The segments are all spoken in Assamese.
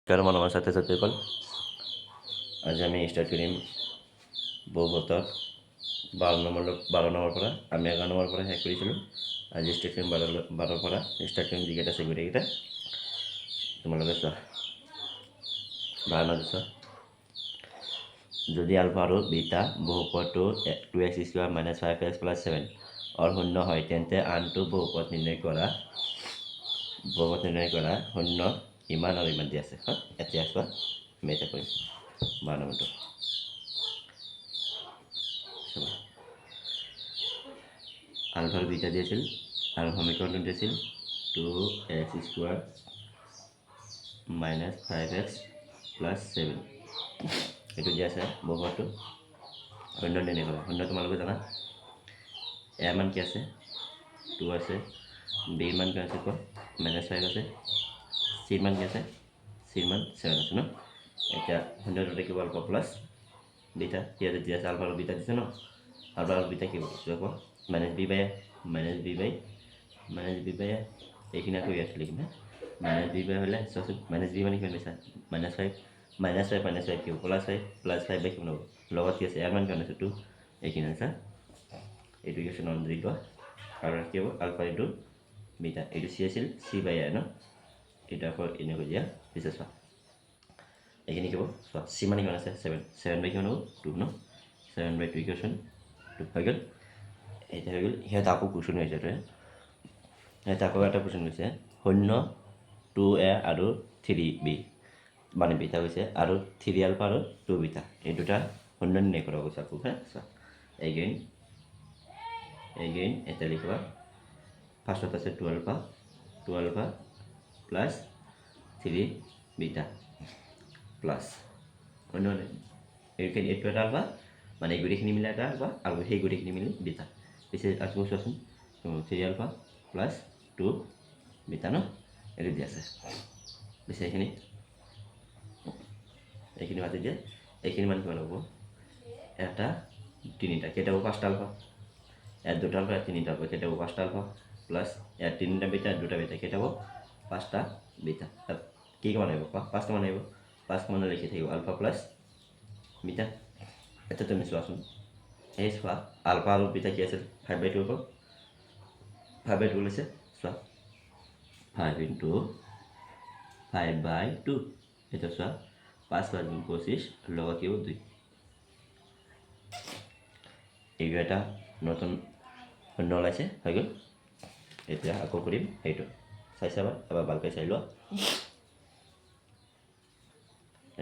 কেন আমাৰ সাথে সাথে কল আজ আমি স্টাৰ্ট কৰিম বহুবতৰ 12 নম্বৰ পৰা আমি 11 নম্বৰ পৰা শেষ কৰিছিলোঁ। আজি স্টাৰ্ট কৰিম 12 পৰা স্টাৰ্ট কৰিম যিকেইটা আছে গোটেইকেইটা তোমালোকে চোৱা। 12 চোৱা, যদি আলফা আৰু বিটা বহুপদটো 2x² - 5x + 7 और শূন্য হয় তেন্তে আনটো বহুপদ নিৰ্ণয় কৰা শূন্য ইমান আৰু ইমান দিয়া আছে। এতিয়া চোৱা আমি এটা কৰিম 12 নম্বৰটো। আলফাৰ বিটা দিয়েছিল আৰু সমীকৰণটো দিয়েছিল 2x² - 5x + 7 এইটো দিয়া আছে বহুপদটো শূন্য নিৰ্ণয় কৰা। শূন্য তোমালোকে জানা এ মান কি আছে 2 আছে, বি মান কি আছে কোৱা -5 আছে, চি মান কি আছে চি মান 7 আছে ন। এতিয়া শূন্যটো দেখিব আলফা প্লাছ বিটা ইয়াতে দিয়া আছে আলফা আৰু বিটা দিছে ন। আলফা আৰু বিটা কি হ'ব কোৱা -b/a এইখিনি আকৌ ইয়াত লিখিম -b/a হ'লে চোৱাচোন -b মানে কিমান পাইছা -5 কি হ'ব +5 বাই কিমান হ'ব লগত কি আছে ইয়াৰ মান কিমান আছে 2 এইখিনি আছে। এইটো ইকুৱেশ্যন 1 ধৰি লোৱা আৰু কি হ'ব আলফা ইনটু বিটা এইটো চি আছিল c/a ন। এইটো আকৌ এনেকৈ দিয়া পিছে চোৱা এইখিনি কি হ'ব চোৱা চি মানে কিমান আছে 7 বাই কিমান হ'ব 2 ন। 7/2 ইকুৱেশ্যন 2 হৈ গ'ল। এতিয়া হৈ গ'ল সিহঁতে আকৌ কুৱেশ্যন হৈছে সিহঁতে আকৌ এটা কুৱেশ্যন হৈছে 0 2a আৰু 3b মানে বিটা হৈছে আৰু 3 আলফা আৰু 2 বিটা এই দুটা শূন্য নিৰ্ণয় কৰা গৈছে আকৌ চোৱা এগেইন এটা লিখিবা। ফাৰ্ষ্টত আছে 2 আলফা প্লাছ 3 বিটা প্লাছ শূন্য এইটো এটা আলফা মানে এই গোটেইখিনি মিলাই এটা আলফা আৰু সেই গোটেইখিনি মিলি বিটা পিছে আকৌ চোৱাচোন 3 আলফা প্লাছ 2 বিটা ন এইটো দি আছে। পিছে এইখিনি মাতি দিয়ে এইখিনি মান কিমান হ'ব এটা 3টা কেইটা হ'ব 5টা আলফা ইয়াত 2টা আলফা 3টা আলফা কেইটা হ'ব 5টা আলফা প্লাছ ইয়াত 3টা বিটা 2টা বিটা কেইটা হ'ব 5টা বিটা। তাত কি কিমান আহিব 5টা মান আহিব 5 মানে লিখি থাকিব আলফা প্লাছ বিটা। এতিয়া তুমি চোৱাচোন এই চোৱা আলফা আৰু বিটা কি আছিল 5/2 হ'ব 5/2 লৈছে চোৱা 5 × 5/2 এতিয়া চোৱা 5 + 2 = 25 লগত কি হ'ব 2 এইটো এটা নতুন শূন্য ওলাইছে হৈ গ'ল। এতিয়া আকৌ কৰিম সেইটো চাই চাবা এবাৰ ভালকৈ চাই লোৱা।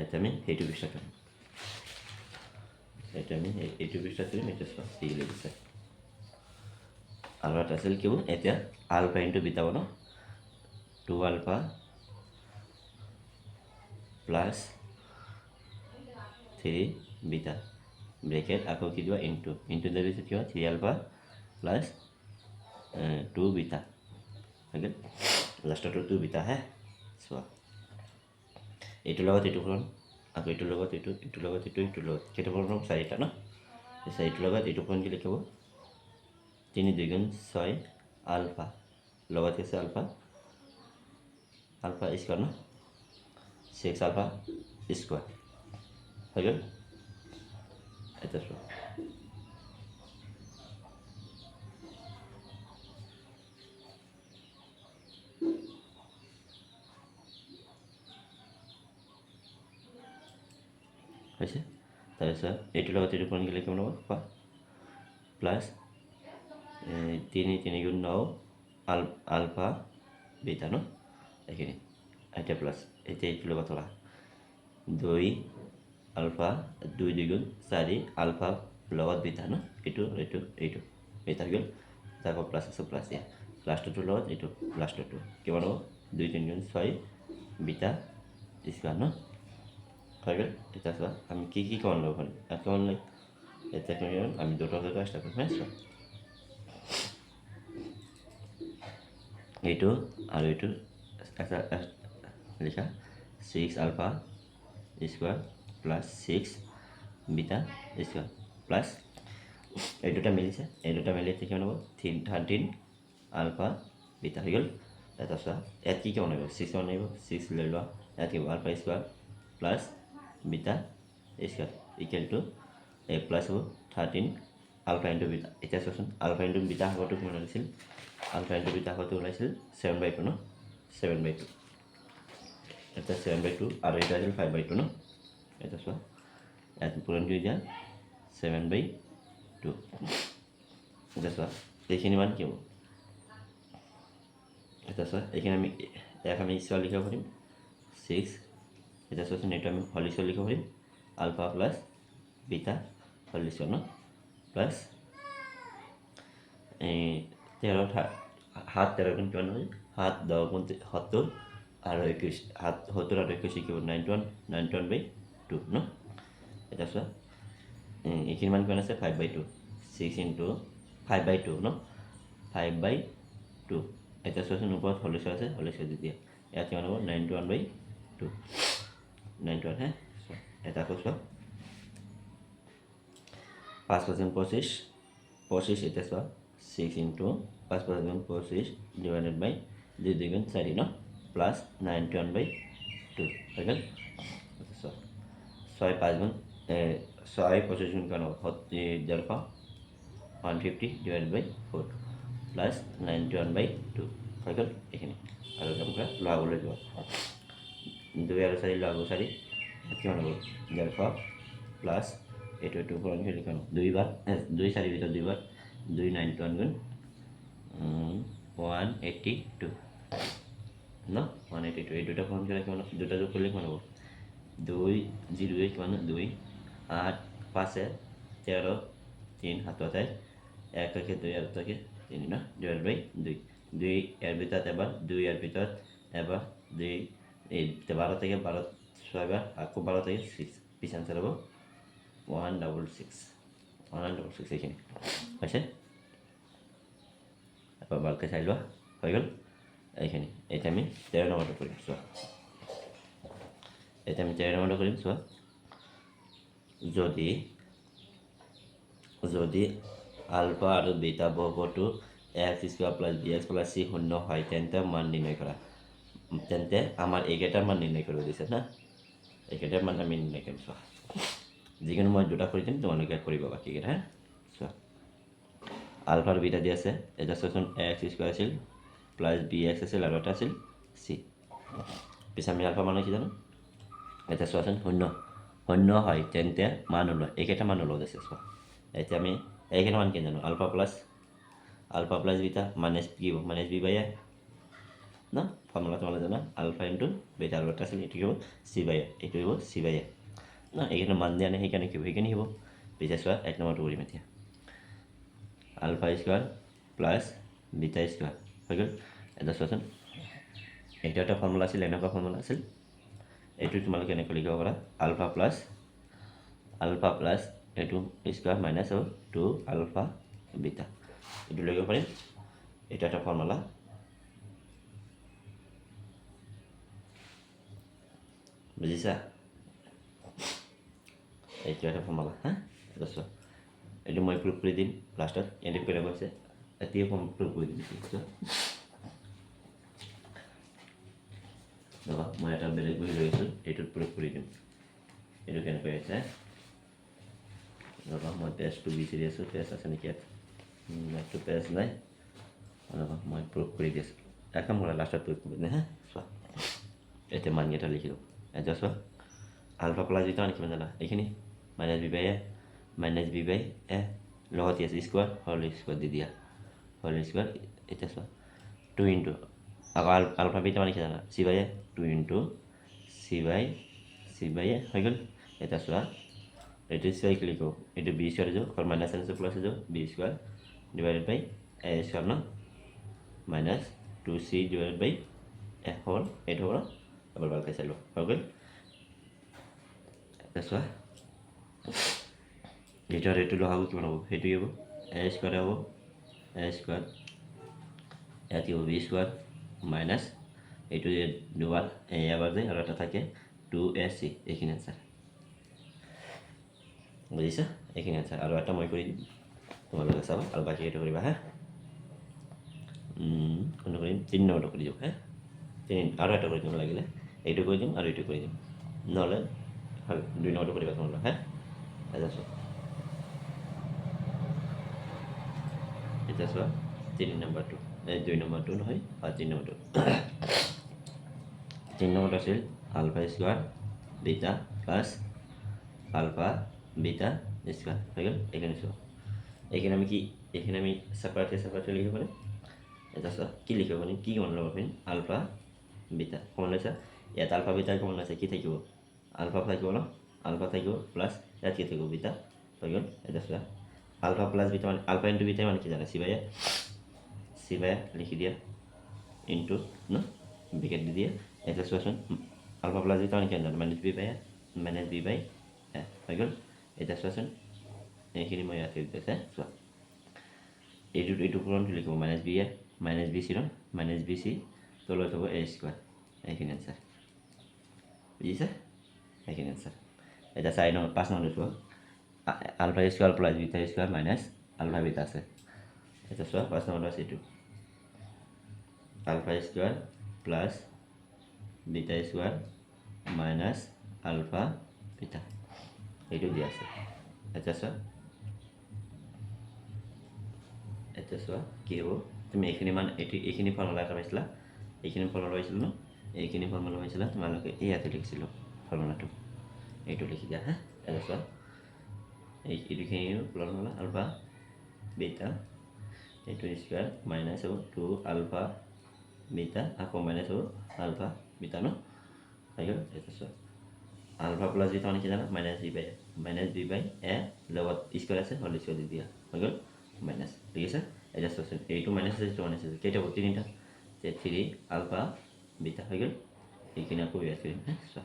এতিয়া আমি সেইটো পৃষ্ঠা কৰিম এইটো পৃষ্ঠা কৰিম এইটো চোৱা কি লিখিছে আৰু এটা আছিল কি হ'ব এতিয়া আলফা ইনটু বিটা হ'ব ন 2 আলফা প্লাছ 3 বিটা ব্ৰেকেট আকৌ কি দিবা ইনটু দিয়াৰ পিছত কি হয় 3 আলফা প্লাছ 2 বিটা হৈ গ'ল। লাষ্টটো 2 বিটা হে চোৱা এইটোৰ লগত এইটো ফলন আকৌ এইটোৰ লগত এইটোৰ লগত এইটোৰ লগত কেইটা ফলন হ'ব 4টা ন। এইটোৰ লগত এইটো ফলন কি লিখিব 3 × 2 = 6 আলফা লগত আছে আলফা স্কোৱাৰ ন 6 আলফা স্কোৱাৰ হৈ গ'ল। এতিয়া চোৱা হৈছে তাৰপিছত এইটোৰ লগত এইটো ফলন কি লিখিব হ'ব কোৱা প্লাছ 3 × 3 = 9 আলফা বিটা ন এইখিনি। এতিয়া প্লাছ এতিয়া এইটোৰ লগত ওলা 2 আলফা 2 × 2 = 4 আলফা লগত বিটা ন এইটো বিটা হৈ গ'ল। আকৌ প্লাছ আছে প্লাছ দিয়া লাষ্টটোৰ লগত এইটো লাষ্টটো কিমান হ'ব 2 × 3 = 6 বিটা স্কোৱাৰ ন হৈ গ'ল। এতিয়া চোৱা আমি কি কমন ল'ব পাৰিম কমন লৈ এতিয়া আমি দুটা ষ্টাৰ্ট কৰিম চোৱা এইটো আৰু এইটো লিখা 6 alpha square plus 6 beta square plus এই দুটা মিলিছে কিমান হ'ব 13 আলফা বিটা হৈ গ'ল। এটা চোৱা ইয়াত কি কিমান আহিব 6 মান আহিব 6 লৈ লোৱা ইয়াত কি হ'ব alpha square plus beta square equal to এই প্লাছ হ'ব 13 আলফা ইনটু বিটা এতিয়া চোৱাচোন আলফা ইনটু বিটা আগতো কিমান ওলাইছিল আলফা ইনটু বিটা আগতো ওলাইছিল 7/2 ন 7/2 এটা 7/2 আৰু এটা আছিল 5/2 ন এটা চোৱা ইয়াত পূৰণ কৰি দিয়া 7/2 এটা চোৱা এইখিনি মান কি হ'ব এটা চোৱা এইখিনি আমি ইয়াক আমি স্কোৱাৰ লিখিব পাৰিম 6 এটা চোৱাচোন এইটো আমি হোল স্কোৱাৰ লিখিব পাৰিম alpha plus beta whole square ন প্লাছ 13 7 13 গুণ কিমান হয় 7 10 গুণ 70 আৰু 21 70 আৰু 21 কি হ'ব 91/2 ন এটা চোৱা এইখিনি মান কিমান আছে 5/2 6 ইনটু 5/2 ন 5/2 এটা চোৱাচোন ওপৰত হোল স্কোৱাৰ আছে হোল স্কোৱাৰ দি দিয়া ইয়াত কিমান হ'ব 91/2 91 হে এটা আকৌ চোৱা 5/25 25 এটা চোৱা 6 ইনটু 5/25 ডিভাইডেড বাই 2 2 গুণ 4 ন প্লাছ 91/2 হৈ গ'ল চোৱা 6 5 গুণ 6 25 গুণ কিমান হ'ব 150 150 ডিভাইডেড বাই 4 প্লাছ 91/2 হৈ গ'ল এইখিনি আৰু আপোনালোকে লগাবলৈ যোৱা 2 আৰু 4 লগাব 4 কিমান হ'ব 150 প্লাছ এইটো পূৰণ কৰি কিমান 2 বাৰ 2 4 ভিতৰত 2 বাৰ 2 91 গুণ 182 ন 182 এই দুটা পূৰণ কৰিলে কিমান দুটা যোগ কৰিলে কিমান হ'ব 2 0 কিমান 2 8 5 13 3 7 1 2 আৰু 3 ন ডিভাইড বাই 2 2 ইয়াৰ ভিতৰত এবাৰ 2 ইয়াৰ ভিতৰত এবাৰ 2 এই 12 থেকে 12 ছয়বাৰ আকৌ 12 থেকে 6 পিছ আনচাৰ হ'ব 166 এইখিনি হৈছে এবাৰ ভালকৈ চাই লোৱা হৈ গ'ল এইখিনি এতিয়া আমি 13 নম্বৰটো কৰিম চোৱা এতিয়া আমি 13 নম্বৰটো কৰিম চোৱা যদি আলফা আৰু বিটা বহুপদটো x square plus bx plus c শূন্য হয় তেন্তে মান নিৰ্ণয় কৰা তেন্তে আমাৰ এইকেইটাৰ মান নিৰ্ণয় কৰিব দিছে না এইকেইটাৰ মান আমি নিৰ্ণয় কৰিম চোৱা যিকোনো মই দুটা কৰি দিম তোমালোকে কৰিব বাকীকেইটা চোৱা আলফা আৰু বিটা দি আছে এটা চোৱাচোন x স্কোৱাৰ আছিল প্লাছ bx আছিল আৰু এটা আছিল c পিছে আমি আলফা মানে কি জানো এটা চোৱাচোন শূন্য হয় তেন্তে মান ওলোৱা এইকেইটা মান ওলোৱা দিছে চোৱা এতিয়া আমি এইকেইটা মান কি জানো আলফা প্লাছ বিটা মাইনাছ কি হ'ব minus b by A no formula তোমালোকে জানা আলফা ইনটু বিটা আৰু এটা আছিল এইটো কি হ'ব চি বাই এ এইটো হ'ব চি বাই এ ন এইখিনি মান দিয়া নাই সেইকাৰণে কি হ'ব সেইখিনি হ'ব পিছে চোৱা 1 নম্বৰটো কৰিম এতিয়া alpha square plus beta square হৈ গ'ল এটা চোৱাচোন এইটো এটা ফৰ্মুলা আছিল এনেকুৱা ফৰ্মুলা আছিল এইটো তোমালোকে এনেকৈ লিখিব পাৰা আলফা প্লাছ এইটো স্কোৱাৰ মাইনাছ হ'ব 2 আলফা বিটা এইটো লিখিব পাৰিম এইটো এটা ফৰ্মুলা বুজিছা এইটো এটা ফৰ্মুলা হা এটা চোৱা এইটো মই প্ৰুফ কৰি দিম লাষ্টত এণ্ডিং কৰিব আছে এতিয়া প্ৰুফ কৰি দিম ৰ'বা মই এটা বেলেগ বহি লৈ আছোঁ এইটোত প্ৰুফ কৰি দিম এইটো কেনেকৈ আছে ৰ'বা মই পেজটো বিচাৰি আছোঁ পেজ আছে নেকি ইয়াতটো পেজ নাই ৰ'বা মই প্ৰুফ কৰি দি আছোঁ এটা মোৰ লাষ্টত প্ৰুফ কৰি দিম হা চোৱা এতিয়া মানকেইটা লিখি দিওঁ এতিয়া চোৱা আলফা প্লাছ বিটা মানে কিমান জানা এইখিনি মাইনাছ বি বাই এ লগতে আছে স্কোৱাৰ হোল স্কোৱাৰ দি দিয়া হোল স্কোৱাৰ এতিয়া চোৱা 2 ইনটু আকৌ আলফা বিটা মানে কি জানা c by a 2 into c by a হৈ গ'ল এতিয়া চোৱা এইটো স্কোৱাৰ কি লিখো এইটো বি স্কোৱাৰ যাব মাইনাছ আছে প্লাছ যাব b square divided by a square ন minus 2c divided by a হ'ল এইটো হ'ল এবাৰ ভালকৈ চাই লোৱা হৈ গ'ল এতিয়া চোৱা এইটো আৰু এইটো লগাব কিমান হ'ব সেইটোৱে হ'ব এ স্কোৱাৰ হ'ব এ স্কোৱাৰ ইয়াত কি হ'ব বি স্কোৱাৰ মাইনাছ এইটো দুবাৰ এবাৰ যায় আৰু এটা থাকে 2ac এইখিনি আনচাৰ বুজিছা এইখিনি আনচাৰ আৰু এটা মই কৰি দিম তোমালোকে চাবা আৰু বাকী এইটো কৰিবা হা কোনটো কৰিম 3 নম্বৰটো কৰি দিওঁ হা আৰু এটা কৰি দিব লাগিলে এইটো কৰি দিম আৰু এইটো কৰি দিম, নহ'লে 2 নম্বৰটো কৰিবা তোমালোক হা। এতিয়া চোৱা 3 নম্বৰটো, 2 নম্বৰটো নহয় 3 নম্বৰটো 3 নম্বৰটো আছিল alpha square beta plus alpha beta square হৈ গ'ল। এইখিনি চোৱা, এইখিনি আমি কি, এইখিনি আমি ছেপাৰেটলি লিখিব পাৰিম। এটা চোৱা কি লিখিব পাৰিম, কি কমন ল'ব পাৰিম, আলফা বিটা কমন লৈছা, ইয়াত আলফা বিটা কমন লৈছে, কি থাকিব, আলফা থাকিব ন, আলফা থাকিব প্লাছ ইয়াত কি থাকিব, বিটা হৈ গ'ল। এটা চোৱা আলফা প্লাছ বিটা মানে আলফা ইনটু বিটা মানে কি জানা, চি বাই লিখি দিয়া ইনটু ন ব্ৰেকেট দি দিয়া। এটা চোৱাচোন আলফা প্লাছ বিটা মানে কি জানা, মাইনাছ বি বাই এ হৈ গ'ল। এতিয়া চোৱাচোন এইখিনি মই ইয়াত লিখি দিছে, চোৱা এইটো পূৰণটো লিখিব মাইনাছ বি চি ন, মাইনাছ বি চি তলত হ'ব এ স্কোৱাৰ, এইখিনি এনচাৰ বুজিছা, এইখিনি এনচাৰ। এতিয়া 5 নম্বৰ চোৱা alpha square plus beta square minus alpha beta আছে। এতিয়া চোৱা 5 নম্বৰটো আছে এইটো alpha square plus beta square minus alpha beta, এইটো দিয়া আছে। এতিয়া চোৱা কি হ'ব, তুমি এইখিনি এইখিনি ফৰ্মুলা এটা পাইছিলা, এইখিনি ফৰ্মুলা পাইছিলো ন, এইখিনি ফৰ্মুলা পাইছিলা তোমালোকে ইয়াতে লিখিছিলোঁ ফৰ্মুলাটো, এইটো লিখি দিয়া হা। এতিয়া চোৱা এইটোখিনি ফৰ্মুলা আলফা বিটা এইটো স্কোৱাৰ মাইনাছ হ'ব 2 আলফা বিটা আকৌ মাইনাছ হ'ব আলফা বিটা ন হৈ গ'ল। এতিয়া চোৱা আলফা প্লাছ বিটা মানে কি জানা, মাইনাছ বি বাই এ লগত স্কোৱাৰ আছে হ'ল স্কোৱাৰ দি দিয়া হৈ গ'ল মাইনাছ, ঠিক আছে। এতিয়া চোৱাচোন এইটো মাইনাছ আছে, এইটো মাইনাছ আছে, কেইটা হ'ব, 3টা, 3 আলফা বিটা হৈ গ'ল। এইখিনি আকৌ ইয়াত কৰিম হা। চোৱা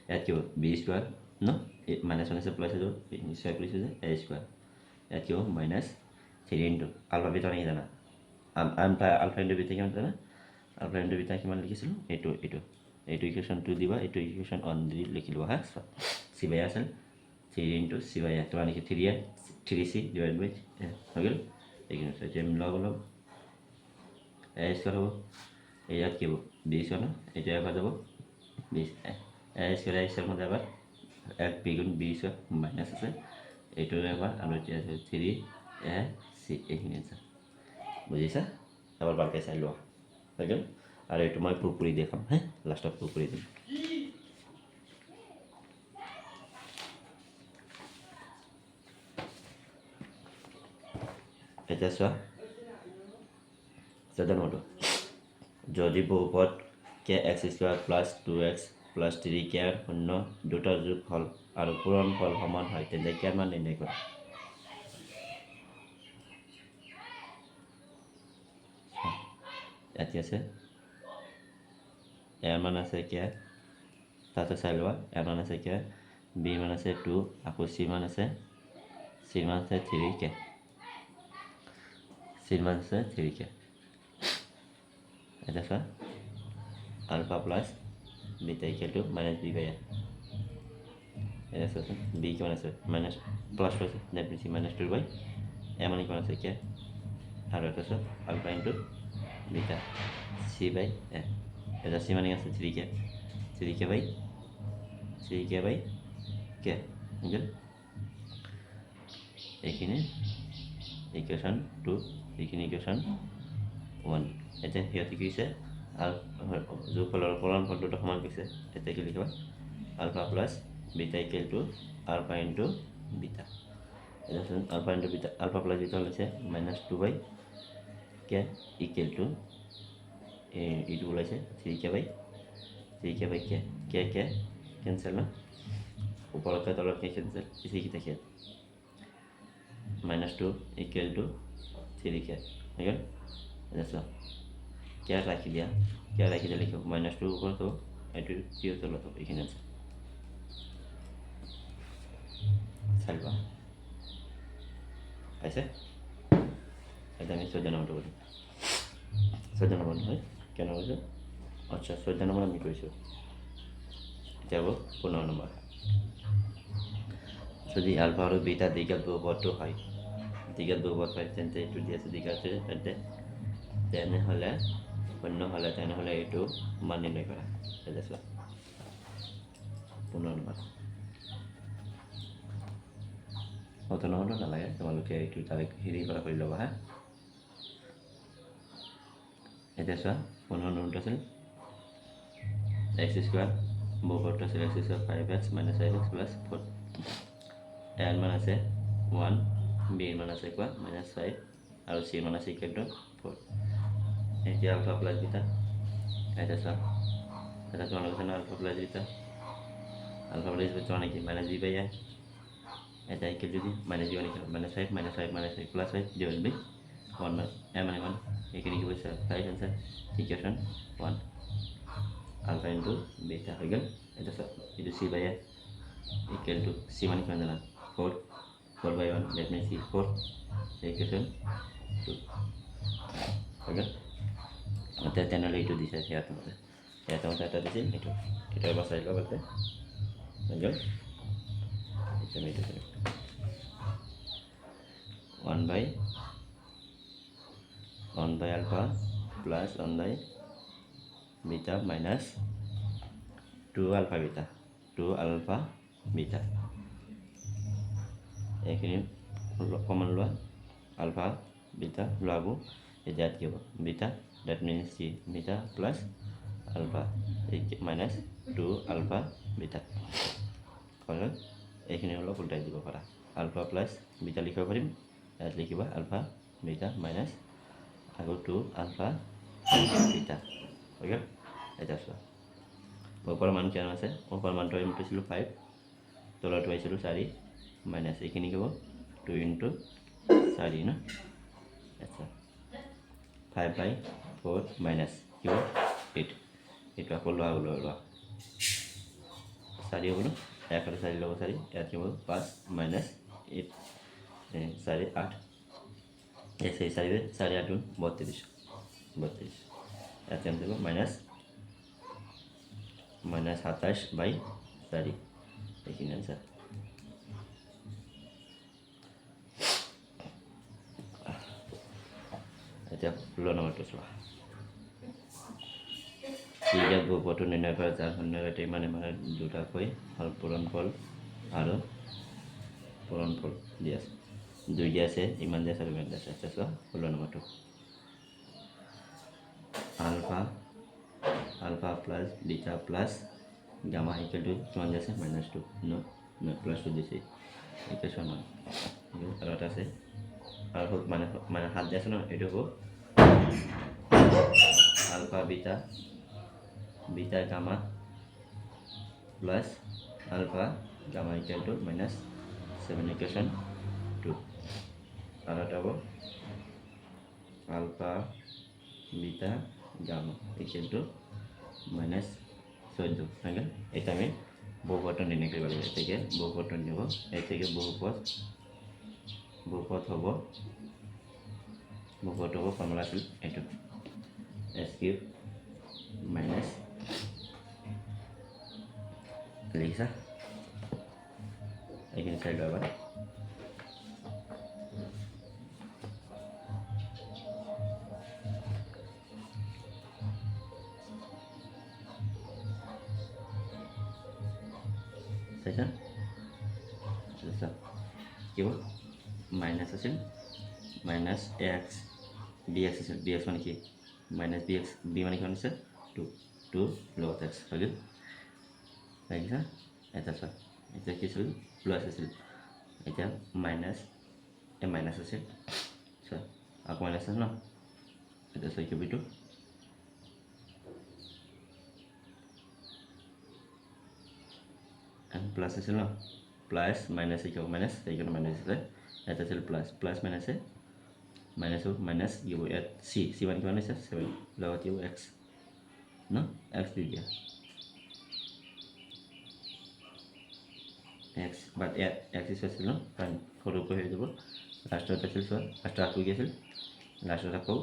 ইয়াত কি হ'ব, বি স্কোৱাৰ ন, মাইনাছ আছে প্লাছ হৈ যাব, স্কোৱাৰ কৰিছোঁ যে এ স্কোৱাৰ, ইয়াত কি হ'ব মাইনাছ 3 ইনটু আলফা বিটা মানে কি জানা, আলফা ইনটু বিটা কিমান জানা, আলফা ইনটু বিটা কিমান লিখিছিলোঁ, এইটো ইকুৱেশ্যন 2 দিবা, এইটো ইকুৱেশ্যন 1 দি লিখি লোৱা হা। চোৱা চি বাই আছিল 3 ইনটু চি বাই এ তোমাৰ নেকি 3c ডিভাইড বাই এ হৈ গ'ল। এইখিনি এতিয়া আমি লগ অলপ এ স্কোৱাৰ হ'ব, ইয়াত কি হ'ব বি স্কোৱাৰ ন, এইটো এবাৰ যাব এ স্কোৱাৰ মধ্যে এবাৰ 1 বিগুণ বি স্কোৱাৰ মাইনাছ আছে, এইটো এবাৰ আৰু এতিয়া আছে 3ac, এইখিনি আছে বুজিছা। এবাৰ ভালকৈ চাই লোৱা হৈ গ'ল। আৰু এইটো মই প্ৰুফ কৰি দেখাম হা, লাষ্টত প্ৰুফ কৰি দিম। এতিয়া চোৱা 14 নম্বৰটো, যদি বহুপদ k x square plus 2x plus 3k শূন্য দুটাৰ যোগফল আৰু পূৰণফল সমান হয় তেন্তে কিমান মান নিৰ্ণয় কৰা। ইয়াতে আছে এৰ মান আছে কে, তাতে চাই লোৱা এৰ মান আছে কে, বি মান আছে 2 আকৌ চি মান আছে 3k, চি মান আছে 3k। এটা চোৱা alpha plus beta equal to minus b by a, এটা চোৱাচোন বি কিমান আছে মাইনাছ প্লাছ আছে that means minus 2 by a মানে কিমান আছে কে, আৰু এটা চোৱা alpha into beta c by a, এটা চি মানে আছে 3k বাই কে হৈ গ'ল। এইখিনি ইকুৱেশ্যন 2, এইখিনি ইকুৱেশ্যন 1। এতিয়া সিহঁতে কি হৈছে যোগফলৰ পূৰণফল দুটা সমান কৈছে, এতিয়া কি লিখিবা alpha plus beta equal to alpha into beta, এতিয়া alpha into beta alpha plus beta ওলাইছে minus 2 by k equal to এইটো ওলাইছে 3k বাই কে কেঞ্চেল ন, ওপৰতকৈ তলতকৈ কেঞ্চেল, এইকেইটা কি মাইনাছ 2 ইকুৱেল টু 3k হৈ গ'ল। এতিয়া চোৱা কে ৰাখি দিয়া লিখিব মাইনাছ 2 ওপৰত হ'ব, এইটো 3 তলত হ'ব, এইখিনি আছে চাই লোৱা পাইছে। এতিয়া আমি 14 নম্বৰটো কৰিম, 14 নম্বৰ নহয় কেনে কৈছোঁ, আচ্ছা 14 নম্বৰ আমি কৰিছোঁ। এতিয়া হ'ব 15 নম্বৰ, যদি আলফা আৰু বিটা দ্বিঘাত বহুপদটো হয় তেন্তে এইটো দি আছে দ্বিঘাত তেনেহ'লে শূন্য হ'লে তেনেহ'লে এইটো মান নিৰ্ণয় কৰা এতিয়া চোৱা 15 নম্বৰ অত নহ'লেও নালাগে তোমালোকে এইটো ডাইৰেক্ট হেৰি পৰা কৰি ল'বা হা এতিয়া চোৱা 15 নম্বৰটো আছিল x স্কোৱাৰ বহুপদটো আছিল x square 5x minus 5x plus 4 n মান আছে 1 b মান আছে কোৱা -5 আৰু c মান আছে equal to 4 এতিয়া আলফা প্লাস বিটা এটা চোৱা এটা তোমালোকে জানো আলফা প্লাস বিটা মানে কি -b বাই a এটা equal to -b -5 plus 5 divided by 1 by a মানে 1 এখানে কি বলছে 5 answer equation 1 alpha into beta হয়ে গেল এটা এটা c by a equal to c মানে কি জানা 4 by 1 that means c 4 equation 2 হয়ে গেল এটা তেনেহলে এইটো দিছে ইয়াত মতে এটা দিছে এটা বাছাই লব বলতে হয়ে গেল এটা মেইটো 1 by alpha plus 1 by beta minus 2 alpha beta এখানে কমন লোৱা alpha beta লোৱাব এতিয়া কি হ'ব beta that means c beta plus alpha minus 2 alpha beta হয় এখানে হলো উল্টাই দিব পাৰা alpha plus beta লিখিব পাৰিম ইয়াত লিখিবা alpha beta minus আগৰ 2 alpha beta হৈ গ'ল এটা চোৱা ওপৰৰ মান কিমান আছে ওপৰৰ মানটো আমি পাইছিলোঁ 5 তলৰটো পাইছিলোঁ 4 মাইনাছ এইখিনি কি হ'ব 2 into 4 না আচ্ছা 5 by 4 মাইনাছ কি হ'ব 8 এইটো আকৌ লোৱা 4 হ'ব ন 1 আৰু 4 ল'ব 4 ইয়াত কি হ'ব 5 মাইনাছ 8 4 8 ऐसे साइड 8 32 ऐसे हम देखो माइनस 27 बाई 4 देखिए आंसर अच्छा लो नंबर तो चला ठीक है बहुपदটো নিৰ্ণয় কৰা যাৰ সন্নিকটে মানে দুটাকৈ হল পূৰণফল আৰু পূৰণফল দিয়া আছে দুই দিয়া আছে ইমান দিয়া আছে ইমান দিয়া আছে আচ্ছা চোৱা 16 নম্বৰটো alpha plus beta plus gamma equal to কিমান দিয়া আছে -2 no plus 2 দিছে ইকুয়েশন 1 আৰু এটা আছে আৰু মানে হাত দিয়া আছে ন এটো হ'ব alpha beta gamma plus alpha gamma equal to -7 equation 2 আর এটা হবে alpha beta gamma equal to -14 হয়ে গেল এটা আমি বহুপদটো নির্ণয় কৰিব লাগিব এটাকে বহুপদটো নিব এটাকে বহুপদ হ'ব ফর্মুলা আছিল এটো s³ মাইনাস লিখা এখানে সাইড আবার সেটা কি হল মাইনাস আছে মাইনাস x dx আছে dx মানে কি মাইনাস bx b মানে কি আছে 2 log x হৈ গ'ল তাইছা এটা সব এটা কি ছিল প্লাস আছে এটা মাইনাস এ মাইনাস আছে সব আক মাইনাস আছে না এটা সই কি বিটু প্লাস আছে না প্লাস মাইনাস কি মাইনাস এইখানে মাইনাস আছে এটা ছিল প্লাস মাইনাস আছে মাইনাস ইউ এট c মানে কি মাইনাস 7 লগত ইউ x না x দি দিয়া x but x is আছিল না কারণ ফলো করে হয়ে যাব লাস্টটা ছিল সর লাস্ট আকু গেছিল লাস্টটা কো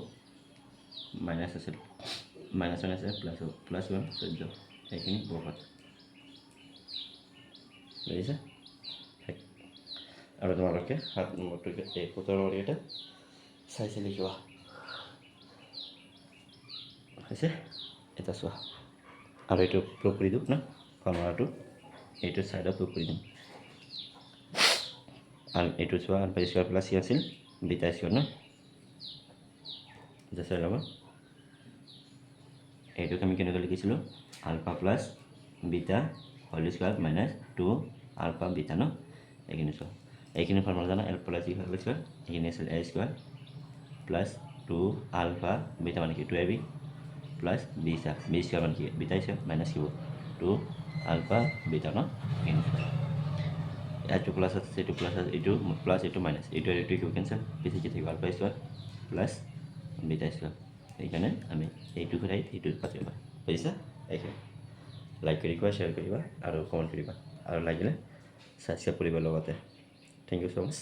মাইনাস আছে মাইনাস আছে প্লাস 1 সহ্য এখানে বহুত বুঝিছা আর তোমালোকে হাত নম্বরটাকে এই 17 নম্বর এটা সাইজে লিখবা হৈছে এটা চোৱা আৰু এইটো প্ৰুফ কৰি দিওঁ না ফৰ্মুলাটো এইটো ছাইডত প্ৰুফ কৰি দিম আৰু এইটো চোৱা আলফা স্কোৱাৰ প্লাছ চি আছিল বিটা স্কোৱাৰ ন এতিয়া চাই ল'ব এইটোক আমি কেনেকৈ লিখিছিলোঁ alpha plus beta whole square minus 2 alpha beta ন এইখিনি চোৱা এইখিনি ফৰ্মুলা জানা l plus g whole square এইখিনি আছিল a square plus 2 alpha beta মানে কি 2ab প্লাছ বি স্কোৱাৰ মানে কি beta square minus q 2 alpha beta ন এইখিনি চোৱা এইটো প্লাছ আছে এইটো প্লাছ আছে এইটো প্লাছ এইটো মাইনাছ এইটো আৰু এইটো কেঞ্চেল বেছি কি থাকিব alpha square plus beta square সেইকাৰণে আমি এইটো ঘূৰাই এইটো পাতিব বুজিছা এইখিনি লাইক কৰিবা শ্বেয়াৰ কৰিবা আৰু কমেণ্ট কৰিবা আৰু লাগিলে ছাবস্ক্ৰাইব কৰিবা লগতে থেংক ইউ ছ' মাছ